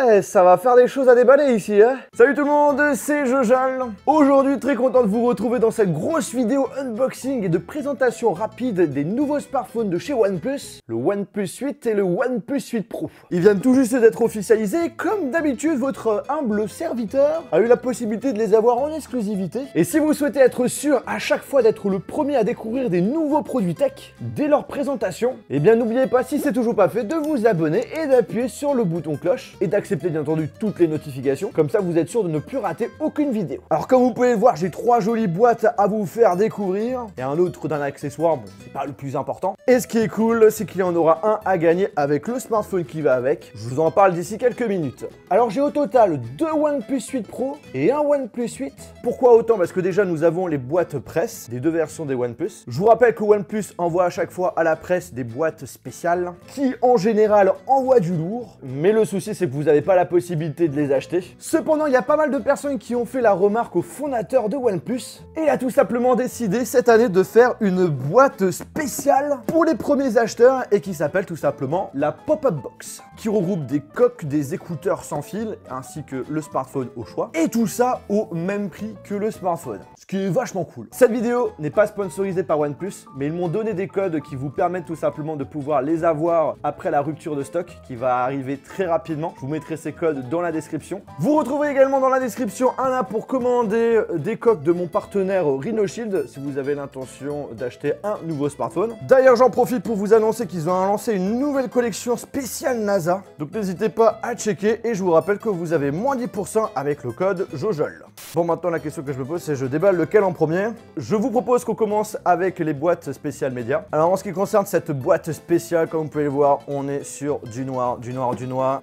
Eh, ça va faire des choses à déballer ici, hein. Salut tout le monde, c'est Jojal. Aujourd'hui, très content de vous retrouver dans cette grosse vidéo unboxing et de présentation rapide des nouveaux smartphones de chez OnePlus, le OnePlus 8 et le OnePlus 8 Pro. Ils viennent tout juste d'être officialisés. Comme d'habitude, votre humble serviteur a eu la possibilité de les avoir en exclusivité. Et si vous souhaitez être sûr à chaque fois d'être le premier à découvrir des nouveaux produits tech dès leur présentation, eh bien n'oubliez pas, si c'est toujours pas fait, de vous abonner et d'appuyer sur le bouton cloche et d'accepter bien entendu toutes les notifications, comme ça vous êtes sûr de ne plus rater aucune vidéo. Alors comme vous pouvez le voir, j'ai 3 jolies boîtes à vous faire découvrir et un autre d'un accessoire, bon c'est pas le plus important. Et ce qui est cool, c'est qu'il y en aura un à gagner avec le smartphone qui va avec. Je vous en parle d'ici quelques minutes. Alors j'ai au total 2 OnePlus 8 Pro et un OnePlus 8. Pourquoi autant? Parce que déjà nous avons les boîtes presse des deux versions des OnePlus. Je vous rappelle que OnePlus envoie à chaque fois à la presse des boîtes spéciales qui en général envoient du lourd, mais le souci c'est que vous n'avez pas la possibilité de les acheter. Cependant, il y a pas mal de personnes qui ont fait la remarque au fondateur de OnePlus et il a tout simplement décidé cette année de faire une boîte spéciale pour les premiers acheteurs et qui s'appelle tout simplement la Pop-Up Box, qui regroupe des coques, des écouteurs sans fil ainsi que le smartphone au choix, et tout ça au même prix que le smartphone, ce qui est vachement cool. Cette vidéo n'est pas sponsorisée par OnePlus, mais ils m'ont donné des codes qui vous permettent tout simplement de pouvoir les avoir après la rupture de stock qui va arriver très rapidement. Je vous mettrai ces codes dans la description. Vous retrouverez également dans la description un lien pour commander des coques de mon partenaire Rhinoshield si vous avez l'intention d'acheter un nouveau smartphone. D'ailleurs, j'en profite pour vous annoncer qu'ils ont lancé une nouvelle collection spéciale NASA, donc n'hésitez pas à checker et je vous rappelle que vous avez moins 10% avec le code JOJOL. Bon, maintenant la question que je me pose, c'est je déballe lequel en premier? Je vous propose qu'on commence avec les boîtes spéciales médias. Alors en ce qui concerne cette boîte spéciale, comme vous pouvez le voir, on est sur du noir,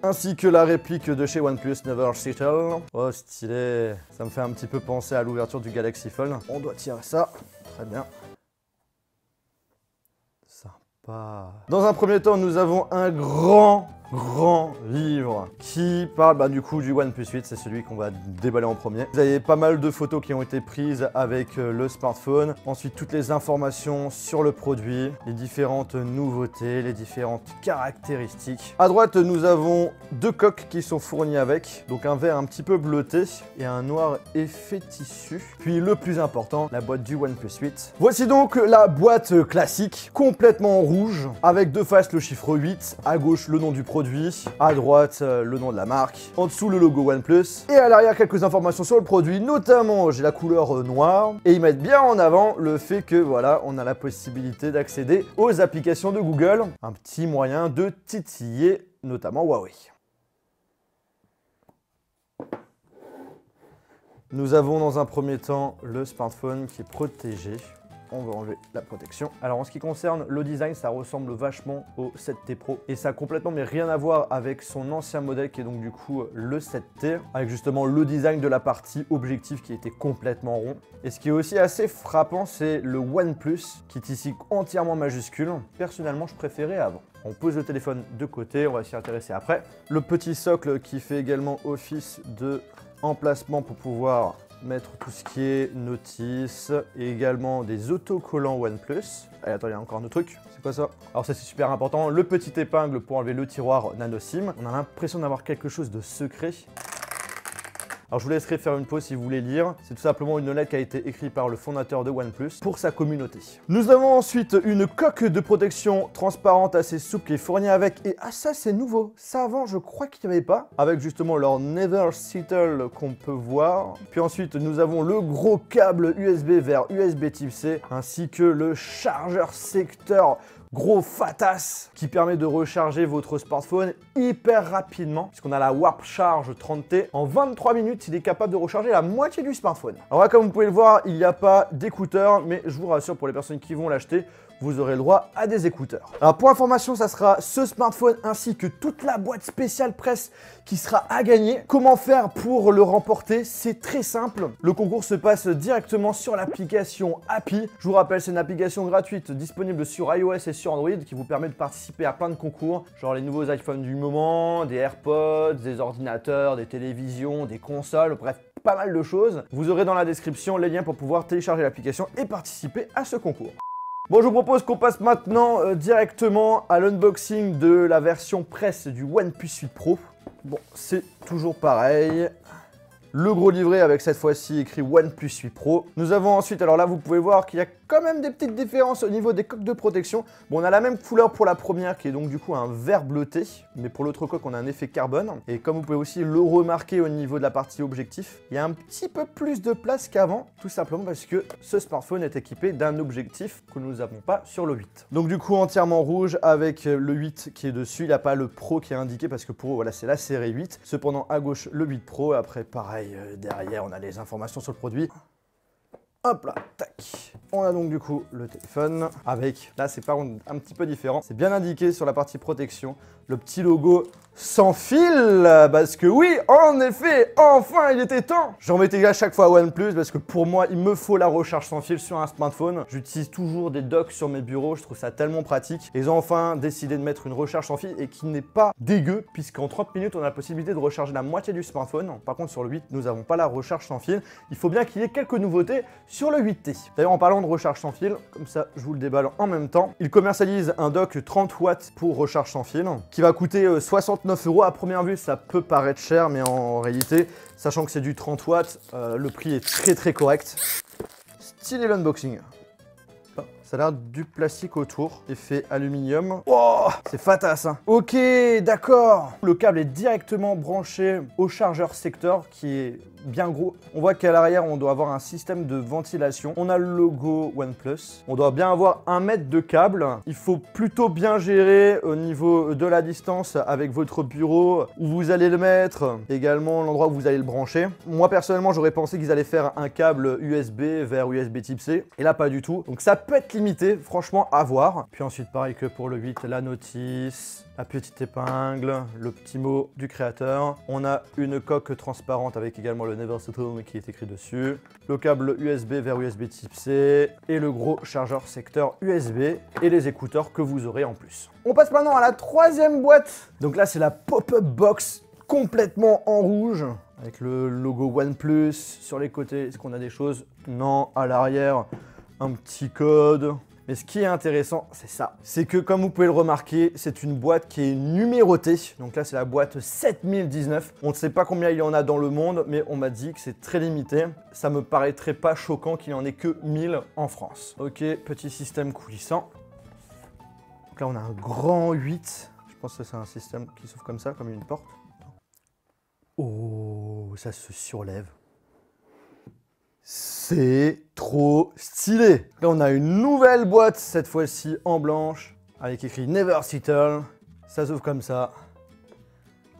ainsi que la réplique de chez OnePlus Never Settle. Oh stylé, ça me fait un petit peu penser à l'ouverture du Galaxy Fold. On doit tirer ça, très bien. Sympa. Dans un premier temps, nous avons un grand livre qui parle du coup du OnePlus 8, c'est celui qu'on va déballer en premier. Vous avez pas mal de photos qui ont été prises avec le smartphone, ensuite toutes les informations sur le produit, les différentes nouveautés, les différentes caractéristiques. À droite, nous avons 2 coques qui sont fournies avec, donc un vert un petit peu bleuté et un noir effet tissu. Puis le plus important, la boîte du OnePlus 8. Voici donc la boîte classique, complètement en rouge, avec de face le chiffre 8, à gauche le nom du produit, à droite le nom de la marque, en dessous le logo OnePlus et à l'arrière quelques informations sur le produit, notamment j'ai la couleur noire et ils mettent bien en avant le fait que voilà, on a la possibilité d'accéder aux applications de Google, un petit moyen de titiller notamment Huawei. Nous avons dans un premier temps le smartphone qui est protégé. On va enlever la protection. Alors en ce qui concerne le design, ça ressemble vachement au 7T Pro et ça a complètement mais rien à voir avec son ancien modèle qui est donc du coup le 7T, avec justement le design de la partie objectif qui était complètement rond. Et ce qui est aussi assez frappant, c'est le OnePlus qui est ici entièrement majuscule. Personnellement, je préférais avant. On pose le téléphone de côté, on va s'y intéresser après. Le petit socle qui fait également office de emplacement pour pouvoir mettre tout ce qui est notice et également des autocollants OnePlus. Allez, attends, il y a encore un autre truc. C'est quoi ça? Alors ça, c'est super important. Le petit épingle pour enlever le tiroir nano SIM. On a l'impression d'avoir quelque chose de secret. Alors je vous laisserai faire une pause si vous voulez lire. C'est tout simplement une lettre qui a été écrite par le fondateur de OnePlus pour sa communauté. Nous avons ensuite une coque de protection transparente assez souple qui est fournie avec. Et ah ça c'est nouveau. Ça avant je crois qu'il n'y avait pas. Avec justement leur Never Settle qu'on peut voir. Puis ensuite nous avons le gros câble USB vers USB Type C ainsi que le chargeur secteur gros fatas qui permet de recharger votre smartphone hyper rapidement puisqu'on a la Warp Charge 30T. En 23 minutes, il est capable de recharger la moitié du smartphone. Alors là, comme vous pouvez le voir, il n'y a pas d'écouteurs, mais je vous rassure pour les personnes qui vont l'acheter, vous aurez le droit à des écouteurs. Alors pour information, ça sera ce smartphone ainsi que toute la boîte spéciale presse qui sera à gagner. Comment faire pour le remporter? C'est très simple. Le concours se passe directement sur l'application Happy. Je vous rappelle, c'est une application gratuite disponible sur iOS et sur Android qui vous permet de participer à plein de concours, genre les nouveaux iPhones du moment, des AirPods, des ordinateurs, des télévisions, des consoles, bref, pas mal de choses. Vous aurez dans la description les liens pour pouvoir télécharger l'application et participer à ce concours. Bon, je vous propose qu'on passe maintenant directement à l'unboxing de la version presse du OnePlus 8 Pro. Bon, c'est toujours pareil. Le gros livret avec cette fois-ci écrit OnePlus 8 Pro. Nous avons ensuite, alors là vous pouvez voir qu'il y a quand même des petites différences au niveau des coques de protection. Bon, on a la même couleur pour la première qui est donc du coup un vert bleuté, mais pour l'autre coque on a un effet carbone. Et comme vous pouvez aussi le remarquer au niveau de la partie objectif, il y a un petit peu plus de place qu'avant, tout simplement parce que ce smartphone est équipé d'un objectif que nous n'avons pas sur le 8. Donc du coup entièrement rouge avec le 8 qui est dessus, il n'y a pas le Pro qui est indiqué parce que pour eux, voilà, c'est la série 8. Cependant à gauche le 8 Pro, après pareil. Derrière, on a les informations sur le produit. Hop là, tac. On a donc du coup le téléphone avec, là c'est par contre un petit peu différent, c'est bien indiqué sur la partie protection, le petit logo sans fil, parce que oui, en effet, enfin il était temps. J'en mettais à chaque fois à OnePlus parce que pour moi, il me faut la recharge sans fil sur un smartphone. J'utilise toujours des docks sur mes bureaux, je trouve ça tellement pratique. Ils ont enfin décidé de mettre une recharge sans fil et qui n'est pas dégueu, puisqu'en 30 minutes, on a la possibilité de recharger la moitié du smartphone. Par contre, sur le 8, nous n'avons pas la recharge sans fil. Il faut bien qu'il y ait quelques nouveautés sur le 8T. D'ailleurs, en parlant de recharge sans fil, comme ça, je vous le déballe en même temps. Ils commercialisent un dock 30 watts pour recharge sans fil, qui va coûter 69 €. À première vue, ça peut paraître cher, mais en réalité, sachant que c'est du 30 watts, le prix est très correct. Stylé l'unboxing. Ça a l'air du plastique autour, effet aluminium. Oh, c'est fatas, hein. Ok, d'accord. Le câble est directement branché au chargeur secteur qui est bien gros. On voit qu'à l'arrière, on doit avoir un système de ventilation. On a le logo OnePlus. On doit bien avoir 1 mètre de câble. Il faut plutôt bien gérer au niveau de la distance avec votre bureau, où vous allez le mettre, également l'endroit où vous allez le brancher. Moi, personnellement, j'aurais pensé qu'ils allaient faire un câble USB vers USB type C. Et là, pas du tout. Donc ça peut être limité, franchement, à voir. Puis ensuite, pareil que pour le 8, la notice, la petite épingle, le petit mot du créateur. On a une coque transparente avec également le Never Settle qui est écrit dessus. Le câble USB vers USB type C et le gros chargeur secteur USB et les écouteurs que vous aurez en plus. On passe maintenant à la troisième boîte. Donc là, c'est la pop-up box complètement en rouge avec le logo OnePlus. Sur les côtés, est-ce qu'on a des choses? Non. À l'arrière, un petit code. Mais ce qui est intéressant, c'est ça. C'est que, comme vous pouvez le remarquer, c'est une boîte qui est numérotée. Donc là, c'est la boîte 7019. On ne sait pas combien il y en a dans le monde, mais on m'a dit que c'est très limité. Ça me paraîtrait pas choquant qu'il n'y en ait que 1000 en France. Ok, petit système coulissant. Donc là, on a un grand 8. Je pense que c'est un système qui s'ouvre comme ça, comme une porte. Oh, ça se surlève. C'est trop stylé. Là, on a une nouvelle boîte, cette fois-ci en blanche, avec écrit Never Settle. Ça s'ouvre comme ça.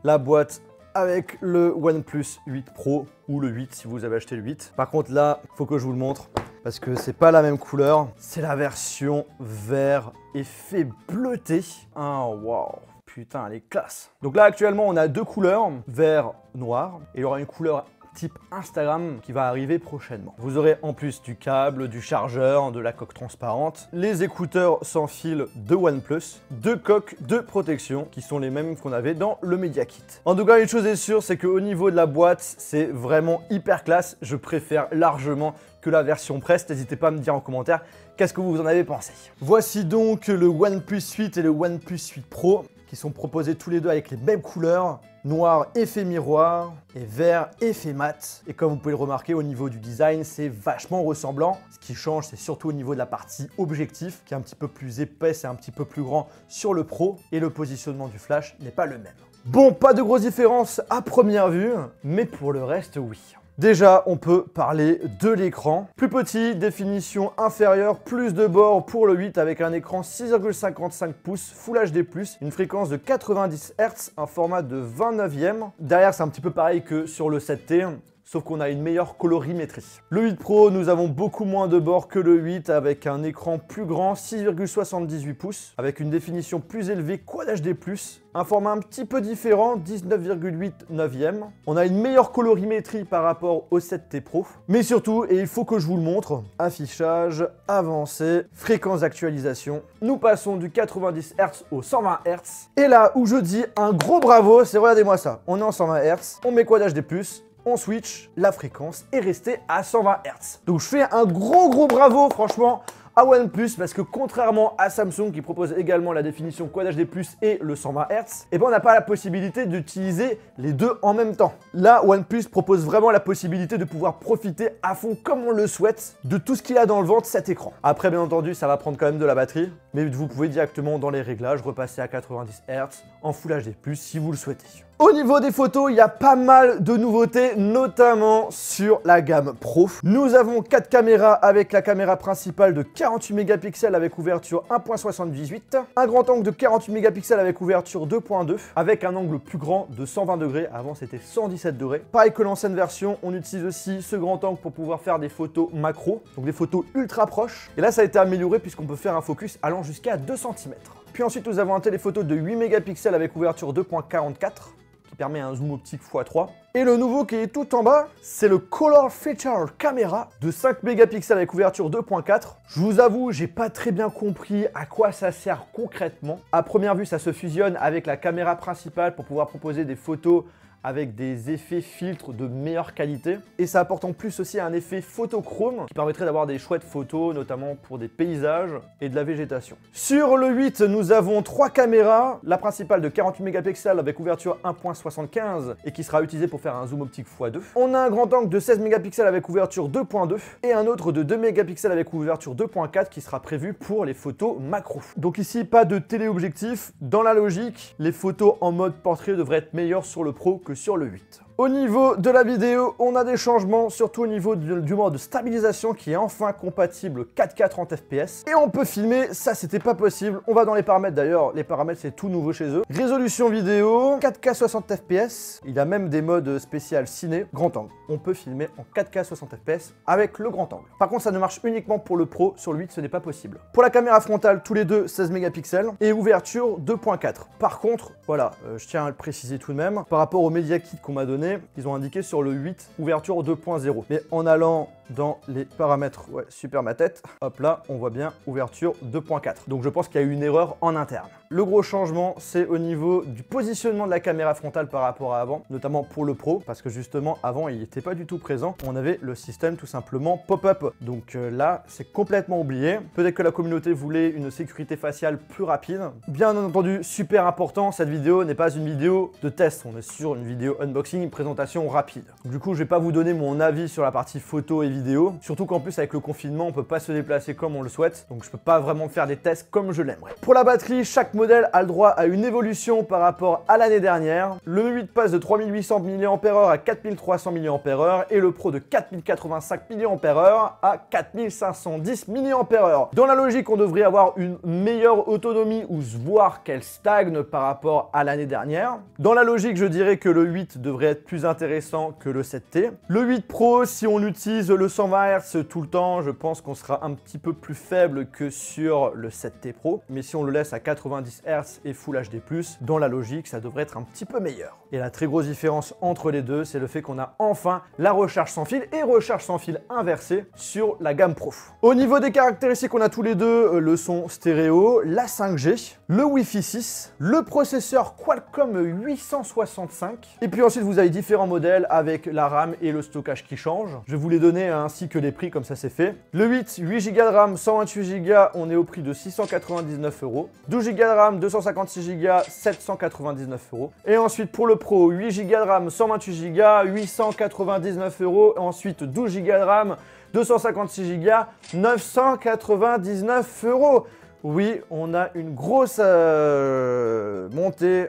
La boîte avec le OnePlus 8 Pro, ou le 8 si vous avez acheté le 8. Par contre, là, il faut que je vous le montre, parce que c'est pas la même couleur. C'est la version vert effet bleuté. Ah, waouh. Putain, elle est classe. Donc là, actuellement, on a deux couleurs, vert, noir. Et il y aura une couleur type Instagram qui va arriver prochainement. Vous aurez en plus du câble, du chargeur, de la coque transparente, les écouteurs sans fil de OnePlus, deux coques de protection qui sont les mêmes qu'on avait dans le Media Kit. En tout cas, une chose est sûre, c'est qu'au niveau de la boîte, c'est vraiment hyper classe. Je préfère largement que la version presse. N'hésitez pas à me dire en commentaire qu'est-ce que vous en avez pensé. Voici donc le OnePlus 8 et le OnePlus 8 Pro qui sont proposés tous les deux avec les mêmes couleurs. Noir effet miroir et vert effet mat. Et comme vous pouvez le remarquer au niveau du design, c'est vachement ressemblant. Ce qui change, c'est surtout au niveau de la partie objectif qui est un petit peu plus épaisse et un petit peu plus grand sur le Pro. Et le positionnement du flash n'est pas le même. Bon, pas de grosses différences à première vue, mais pour le reste, oui. Déjà, on peut parler de l'écran. Plus petit, définition inférieure, plus de bords pour le 8 avec un écran 6,55 pouces Full HD+, une fréquence de 90 Hz, un format de 29e. Derrière, c'est un petit peu pareil que sur le 7T. Sauf qu'on a une meilleure colorimétrie. Le 8 Pro, nous avons beaucoup moins de bords que le 8 avec un écran plus grand, 6,78 pouces, avec une définition plus élevée Quad HD+, un format un petit peu différent, 19,8 neuvième. On a une meilleure colorimétrie par rapport au 7T Pro. Mais surtout, et il faut que je vous le montre, affichage avancé, fréquence d'actualisation. Nous passons du 90 Hz au 120 Hz. Et là où je dis un gros bravo, c'est regardez-moi ça. On est en 120 Hz, on met Quad HD+, on switch, la fréquence est restée à 120 Hz. Donc je fais un gros bravo, franchement, à OnePlus parce que contrairement à Samsung qui propose également la définition Quad HD+, et le 120 Hz, et ben on n'a pas la possibilité d'utiliser les deux en même temps. Là, OnePlus propose vraiment la possibilité de pouvoir profiter à fond comme on le souhaite de tout ce qu'il a dans le ventre cet écran. Après, bien entendu, ça va prendre quand même de la batterie, mais vous pouvez directement dans les réglages repasser à 90 Hz en Full HD+, si vous le souhaitez. Au niveau des photos, il y a pas mal de nouveautés, notamment sur la gamme Pro. Nous avons 4 caméras avec la caméra principale de 48 mégapixels avec ouverture 1.78, un grand angle de 48 mégapixels avec ouverture 2.2, avec un angle plus grand de 120 degrés, avant c'était 117 degrés. Pareil que l'ancienne version, on utilise aussi ce grand angle pour pouvoir faire des photos macro, donc des photos ultra proches. Et là, ça a été amélioré puisqu'on peut faire un focus allant jusqu'à 2 cm. Puis ensuite, nous avons un téléphoto de 8 mégapixels avec ouverture 2.44. Permet un zoom optique x3. Et le nouveau qui est tout en bas, c'est le Color Feature Camera de 5 mégapixels avec ouverture 2.4. Je vous avoue, j'ai pas très bien compris à quoi ça sert concrètement. À première vue, ça se fusionne avec la caméra principale pour pouvoir proposer des photos avec des effets filtres de meilleure qualité. Et ça apporte en plus aussi un effet photochrome qui permettrait d'avoir des chouettes photos, notamment pour des paysages et de la végétation. Sur le 8, nous avons 3 caméras. La principale de 48 mégapixels avec ouverture 1.75 et qui sera utilisée pour faire un zoom optique x2. On a un grand angle de 16 mégapixels avec ouverture 2.2 et un autre de 2 mégapixels avec ouverture 2.4 qui sera prévu pour les photos macro. Donc ici, pas de téléobjectif. Dans la logique, les photos en mode portrait devraient être meilleures sur le Pro que sur le 8. Au niveau de la vidéo, on a des changements, surtout au niveau du mode stabilisation qui est enfin compatible 4K 30 fps. Et on peut filmer, ça c'était pas possible. On va dans les paramètres d'ailleurs, les paramètres c'est tout nouveau chez eux. Résolution vidéo, 4K 60 fps. Il y a même des modes spécial ciné, grand angle. On peut filmer en 4K 60 fps avec le grand angle. Par contre, ça ne marche uniquement pour le Pro, sur le 8 ce n'est pas possible. Pour la caméra frontale, tous les deux 16 mégapixels et ouverture 2.4. Par contre, voilà, je tiens à le préciser tout de même, par rapport au Media Kit qu'on m'a donné, ils ont indiqué sur le 8 ouverture 2.0. Mais en allant dans les paramètres, ouais, super ma tête, hop là, on voit bien ouverture 2.4. Donc je pense qu'il y a eu une erreur en interne. Le gros changement, c'est au niveau du positionnement de la caméra frontale par rapport à avant, notamment pour le Pro, parce que justement, avant, il n'était pas du tout présent. On avait le système tout simplement pop-up. Donc là, c'est complètement oublié. Peut-être que la communauté voulait une sécurité faciale plus rapide. Bien entendu, super important, cette vidéo n'est pas une vidéo de test. On est sur une vidéo unboxing, une présentation rapide. Du coup, je vais pas vous donner mon avis sur la partie photo et vidéo. Surtout qu'en plus, avec le confinement, on peut pas se déplacer comme on le souhaite. Donc je peux pas vraiment faire des tests comme je l'aimerais. Pour la batterie, chaque modèle a le droit à une évolution par rapport à l'année dernière. Le 8 passe de 3800 mAh à 4300 mAh et le Pro de 4085 mAh à 4510 mAh. Dans la logique, on devrait avoir une meilleure autonomie ou voire qu'elle stagne par rapport à l'année dernière. Dans la logique, je dirais que le 8 devrait être plus intéressant que le 7T. Le 8 Pro, si on utilise le 120 Hz tout le temps, je pense qu'on sera un petit peu plus faible que sur le 7T Pro. Mais si on le laisse à 90 Hz et Full HD+, dans la logique, ça devrait être un petit peu meilleur. Et la très grosse différence entre les deux, c'est le fait qu'on a enfin la recharge sans fil et recharge sans fil inversée sur la gamme Pro. Au niveau des caractéristiques, on a tous les deux le son stéréo, la 5G, le Wi-Fi 6, le processeur Qualcomm 865. Et puis ensuite, vous avez différents modèles avec la RAM et le stockage qui changent. Je vais vous les donner ainsi que les prix, comme ça c'est fait. Le 8, 8 Go de RAM, 128 Go, on est au prix de 699 €. 12 Go de RAM, 256 Go, 799 €. Et ensuite pour le Pro, 8 Go de RAM, 128 Go, 899 €. Ensuite 12 Go de RAM, 256 Go, 999 €. Oui, on a une grosse montée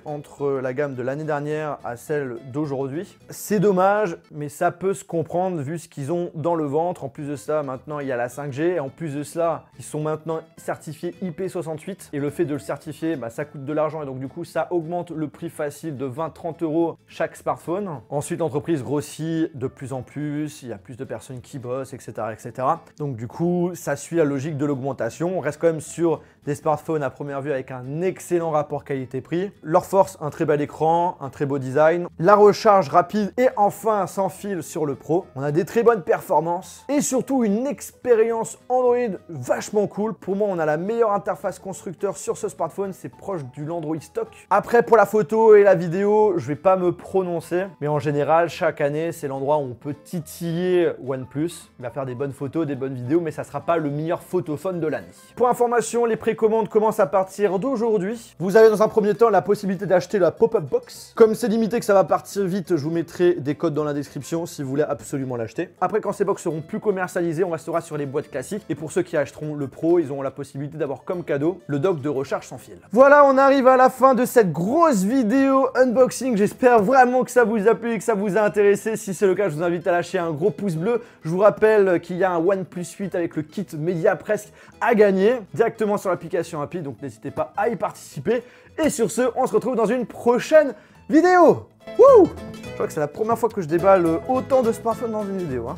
entre la gamme de l'année dernière à celle d'aujourd'hui. C'est dommage, mais ça peut se comprendre vu ce qu'ils ont dans le ventre. En plus de ça, maintenant, il y a la 5G. Et en plus de cela, ils sont maintenant certifiés IP68. Et le fait de le certifier, bah, ça coûte de l'argent. Et donc, du coup, ça augmente le prix facile de 20-30 € chaque smartphone. Ensuite, l'entreprise grossit de plus en plus. Il y a plus de personnes qui bossent, etc., etc. Donc, du coup, ça suit la logique de l'augmentation. On reste quand même sur des smartphones à première vue avec un excellent rapport qualité-prix. Leur force, un très bel écran, un très beau design, la recharge rapide et enfin sans fil sur le Pro. On a des très bonnes performances et surtout une expérience Android vachement cool. Pour moi, on a la meilleure interface constructeur sur ce smartphone, c'est proche du l'Android stock. Après, pour la photo et la vidéo, je vais pas me prononcer, mais en général, chaque année, c'est l'endroit où on peut titiller OnePlus. Il va faire des bonnes photos, des bonnes vidéos, mais ça sera pas le meilleur photophone de l'année. Pour information, les précommandes commencent à partir d'aujourd'hui. Vous avez dans un premier temps la possibilité d'acheter la pop-up box. Comme c'est limité que ça va partir vite, je vous mettrai des codes dans la description si vous voulez absolument l'acheter. Après, quand ces box seront plus commercialisées, on restera sur les boîtes classiques. Et pour ceux qui achèteront le Pro, ils auront la possibilité d'avoir comme cadeau le dock de recharge sans fil. Voilà, on arrive à la fin de cette grosse vidéo unboxing. J'espère vraiment que ça vous a plu et que ça vous a intéressé. Si c'est le cas, je vous invite à lâcher un gros pouce bleu. Je vous rappelle qu'il y a un OnePlus 8 avec le kit Media Presque à gagner directement sur l'application Happy, donc n'hésitez pas à y participer. Et sur ce, on se retrouve dans une prochaine vidéo. Wouh! Je crois que c'est la première fois que je déballe autant de smartphones dans une vidéo, hein.